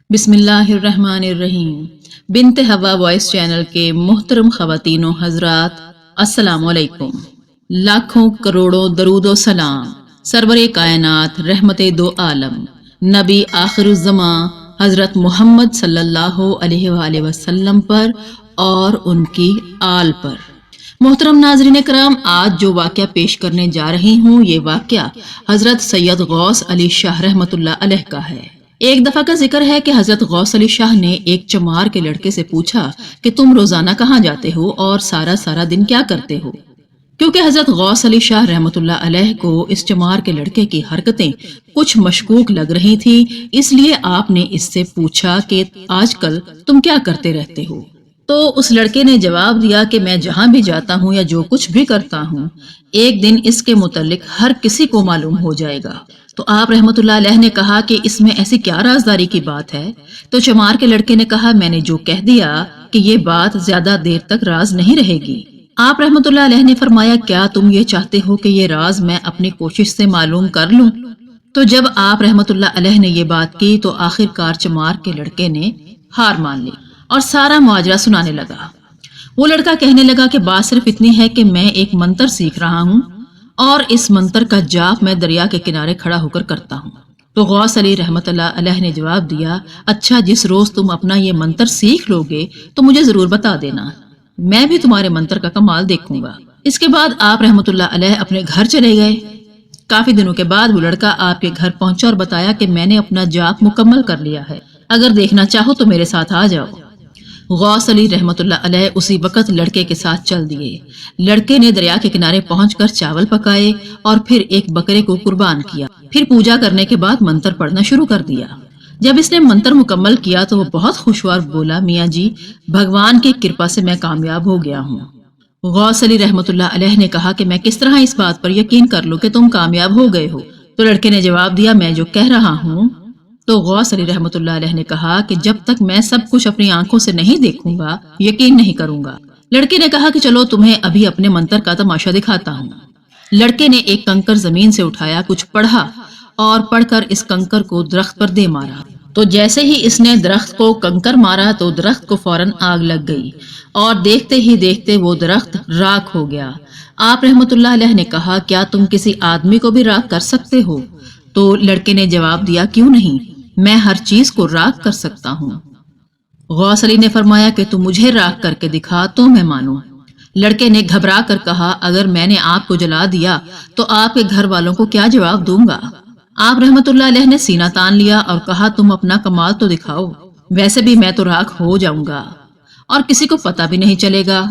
بسم اللہ الرحمن الرحیم۔ بنت ہوا وائس چینل کے محترم خواتین و حضرات، السلام علیکم۔ لاکھوں کروڑوں درود و سلام سرور کائنات، رحمت دو عالم، نبی آخر الزماں حضرت محمد صلی اللہ علیہ وآلہ وسلم پر اور ان کی آل پر۔ محترم ناظرین کرام، آج جو واقعہ پیش کرنے جا رہی ہوں، یہ واقعہ حضرت سید غوث علی شاہ رحمۃ اللہ علیہ کا ہے۔ ایک دفعہ کا ذکر ہے کہ حضرت غوث علی شاہ نے ایک چمار کے لڑکے سے پوچھا کہ تم روزانہ کہاں جاتے ہو اور سارا دن کیا کرتے ہو؟ کیونکہ حضرت غوث علی شاہ رحمۃ اللہ علیہ کو اس چمار کے لڑکے کی حرکتیں کچھ مشکوک لگ رہی تھی، اس لیے آپ نے اس سے پوچھا کہ آج کل تم کیا کرتے رہتے ہو؟ تو اس لڑکے نے جواب دیا کہ میں جہاں بھی جاتا ہوں یا جو کچھ بھی کرتا ہوں، ایک دن اس کے متعلق ہر کسی کو معلوم ہو جائے گا۔ تو آپ رحمت اللہ علیہ نے کہا کہ اس میں ایسی کیا رازداری کی بات ہے؟ تو چمار کے لڑکے نے کہا، میں نے جو کہہ دیا کہ یہ بات زیادہ دیر تک راز نہیں رہے گی۔ آپ رحمت اللہ علیہ نے فرمایا، کیا تم یہ چاہتے ہو کہ یہ راز میں اپنی کوشش سے معلوم کر لوں؟ تو جب آپ رحمت اللہ علیہ نے یہ بات کی تو آخر کار چمار کے لڑکے نے ہار مان لی اور سارا ماجرا سنانے لگا۔ وہ لڑکا کہنے لگا کہ بات صرف اتنی ہے کہ میں ایک منتر سیکھ رہا ہوں اور اس منتر کا جاپ میں دریا کے کنارے کھڑا ہو کر کرتا ہوں۔ تو غوث علی رحمت اللہ علیہ نے جواب دیا، اچھا جس روز تم اپنا یہ منتر سیکھ لو گے تو مجھے ضرور بتا دینا، میں بھی تمہارے منتر کا کمال دیکھوں گا۔ اس کے بعد آپ رحمت اللہ علیہ اپنے گھر چلے گئے۔ کافی دنوں کے بعد وہ لڑکا آپ کے گھر پہنچا اور بتایا کہ میں نے اپنا جاپ مکمل کر لیا ہے، اگر دیکھنا چاہو تو میرے ساتھ آ جاؤ۔ غوث علی رحمت اللہ علیہ اسی وقت لڑکے کے ساتھ چل دیے۔ لڑکے نے دریا کے کنارے پہنچ کر چاول پکائے اور پھر ایک بکرے کو قربان کیا، پھر پوجا کرنے کے بعد منتر پڑھنا شروع کر دیا۔ جب اس نے منتر مکمل کیا تو وہ بہت خوش ہوا اور بولا، میاں جی بھگوان کی کرپا سے میں کامیاب ہو گیا ہوں۔ غوث علی رحمت اللہ علیہ نے کہا کہ میں کس طرح اس بات پر یقین کر لوں کہ تم کامیاب ہو گئے ہو؟ تو لڑکے نے جواب دیا، میں جو کہہ رہا ہوں۔ تو غوث علی رحمت اللہ علیہ نے کہا کہ جب تک میں سب کچھ اپنی آنکھوں سے نہیں دیکھوں گا یقین نہیں کروں گا۔ لڑکے نے کہا کہ چلو تمہیں ابھی اپنے منتر کا تماشا دکھاتا ہوں۔ لڑکے نے ایک کنکر زمین سے اٹھایا، کچھ پڑھا اور پڑھ کر اس کنکر کو درخت پر دے مارا۔ تو جیسے ہی اس نے درخت کو کنکر مارا تو درخت کو فوراً آگ لگ گئی اور دیکھتے ہی دیکھتے وہ درخت راکھ ہو گیا۔ آپ رحمت اللہ علیہ نے کہا، کیا تم کسی آدمی کو بھی راکھ کر سکتے ہو؟ تو لڑکے نے جواب دیا، کیوں نہیں، میں ہر چیز کو راکھ کر سکتا ہوں۔ غوث علی نے فرمایا کہ تم مجھے راکھ کر کے دکھا تو میں مانوں۔ لڑکے نے گھبرا کر کہا، اگر میں نے آپ کو جلا دیا تو آپ کے گھر والوں کو کیا جواب دوں گا؟ آپ رحمت اللہ علیہ نے سینہ تان لیا اور کہا، تم اپنا کمال تو دکھاؤ، ویسے بھی میں تو راکھ ہو جاؤں گا اور کسی کو پتہ بھی نہیں چلے گا۔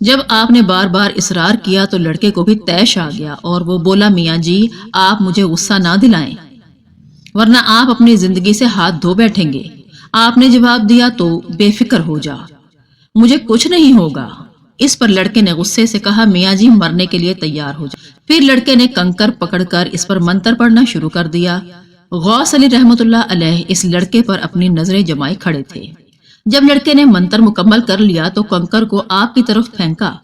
جب آپ نے بار بار اصرار کیا تو لڑکے کو بھی طیش آ گیا اور وہ بولا، میاں جی آپ مجھے غصہ نہ دلائیں ورنہ آپ اپنی زندگی سے ہاتھ دھو بیٹھیں گے۔ آپ نے جواب دیا، تو بے فکر ہو جا، مجھے کچھ نہیں ہوگا۔ اس پر لڑکے نے غصے سے کہا، میاں جی مرنے کے لیے تیار ہو جا۔ پھر لڑکے نے کنکر پکڑ کر اس پر منتر پڑھنا شروع کر دیا۔ غوث علی رحمت اللہ علیہ اس لڑکے پر اپنی نظریں جمائے کھڑے تھے۔ جب لڑکے نے منتر مکمل کر لیا تو کنکر کو آپ کی طرف پھینکا۔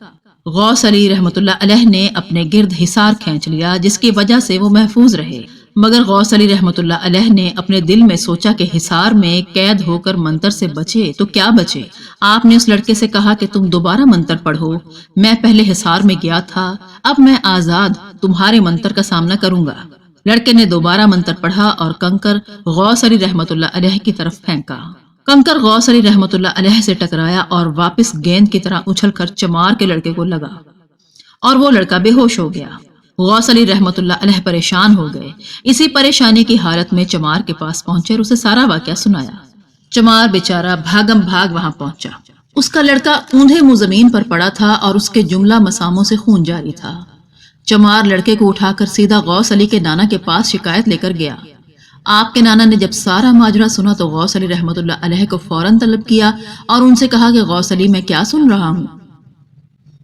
غوث علی رحمت اللہ علیہ نے اپنے گرد حصار کھینچ لیا جس کی وجہ سے وہ محفوظ رہے، مگر غوث علی رحمت اللہ علیہ نے اپنے دل میں سوچا کہ حصار میں قید ہو کر منتر سے بچے تو کیا بچے۔ آپ نے اس لڑکے سے کہا کہ تم دوبارہ منتر پڑھو، میں پہلے حصار میں گیا تھا، اب میں آزاد تمہارے منتر کا سامنا کروں گا۔ لڑکے نے دوبارہ منتر پڑھا اور کنکر غوث علی رحمت اللہ علیہ کی طرف پھینکا۔ کنکر غوث علی رحمت اللہ علیہ سے ٹکرایا اور واپس گیند کی طرح اچھل کر چمار کے لڑکے کو لگا اور وہ لڑکا بے ہوش ہو گیا۔ غوث علی رحمت اللہ علیہ پریشان ہو گئے۔ اسی پریشانی کی حالت میں چمار کے پاس پہنچے اور اسے سارا واقعہ سنایا۔ چمار بیچارہ بھاگم بھاگ وہاں پہنچا۔ اس کا لڑکا اوندھے منہ زمین پر پڑا تھا اور اس کے جملہ مساموں سے خون جاری تھا۔ چمار لڑکے کو اٹھا کر سیدھا غوث علی کے نانا کے پاس شکایت لے کر گیا۔ آپ کے نانا نے جب سارا ماجرا سنا تو غوث علی رحمت اللہ علیہ کو فوراً طلب کیا اور ان سے کہا کہ غوث علی میں کیا سن رہا ہوں؟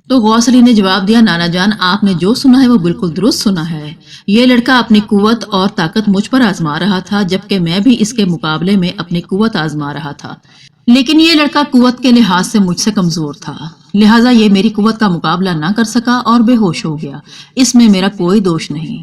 تو غوث علی نے جواب دیا، نانا جان آپ نے جو سنا ہے وہ بالکل درست سنا ہے۔ یہ لڑکا اپنی قوت اور طاقت مجھ پر آزما رہا تھا جبکہ میں بھی اس کے مقابلے میں اپنی قوت آزما رہا تھا، لیکن یہ لڑکا قوت کے لحاظ سے مجھ سے کمزور تھا، لہٰذا یہ میری قوت کا مقابلہ نہ کر سکا اور بے ہوش ہو گیا۔ اس میں میرا کوئی دوش نہیں۔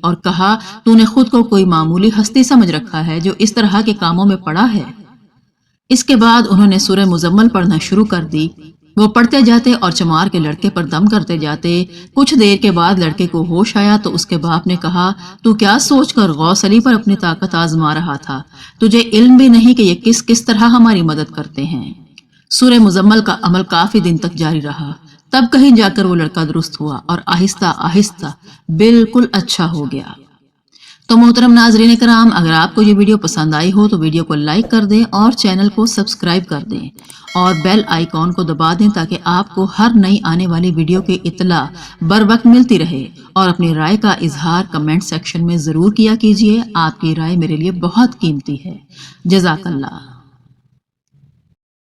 اور کہا تو نے خود کو کوئی معمولی ہستی سمجھ رکھا ہے جو اس طرح کے کاموں میں پڑا ہے۔ اس کے بعد انہوں نے سورہ مزمل پڑھنا شروع کر دی۔ وہ پڑھتے جاتے اور چمار کے لڑکے پر دم کرتے جاتے۔ کچھ دیر کے بعد لڑکے کو ہوش آیا تو اس کے باپ نے کہا تو کیا سوچ کر غوث علی پر اپنی طاقت آزما رہا تھا؟ تجھے علم بھی نہیں کہ یہ کس طرح ہماری مدد کرتے ہیں۔ سورہ مزمل کا عمل کافی دن تک جاری رہا، تب کہیں جا کر وہ لڑکا درست ہوا اور آہستہ آہستہ بالکل اچھا ہو گیا۔ تو محترم ناظرین کرام، اگر آپ کو یہ ویڈیو پسند آئی ہو تو ویڈیو کو لائک کر دیں اور چینل کو سبسکرائب کر دیں اور بیل آئیکن کو دبا دیں تاکہ آپ کو ہر نئی آنے والی ویڈیو کی اطلاع بر وقت ملتی رہے، اور اپنی رائے کا اظہار کمنٹ سیکشن میں ضرور کیا کیجیے۔ آپ کی رائے میرے لیے بہت قیمتی ہے۔ جزاک اللہ۔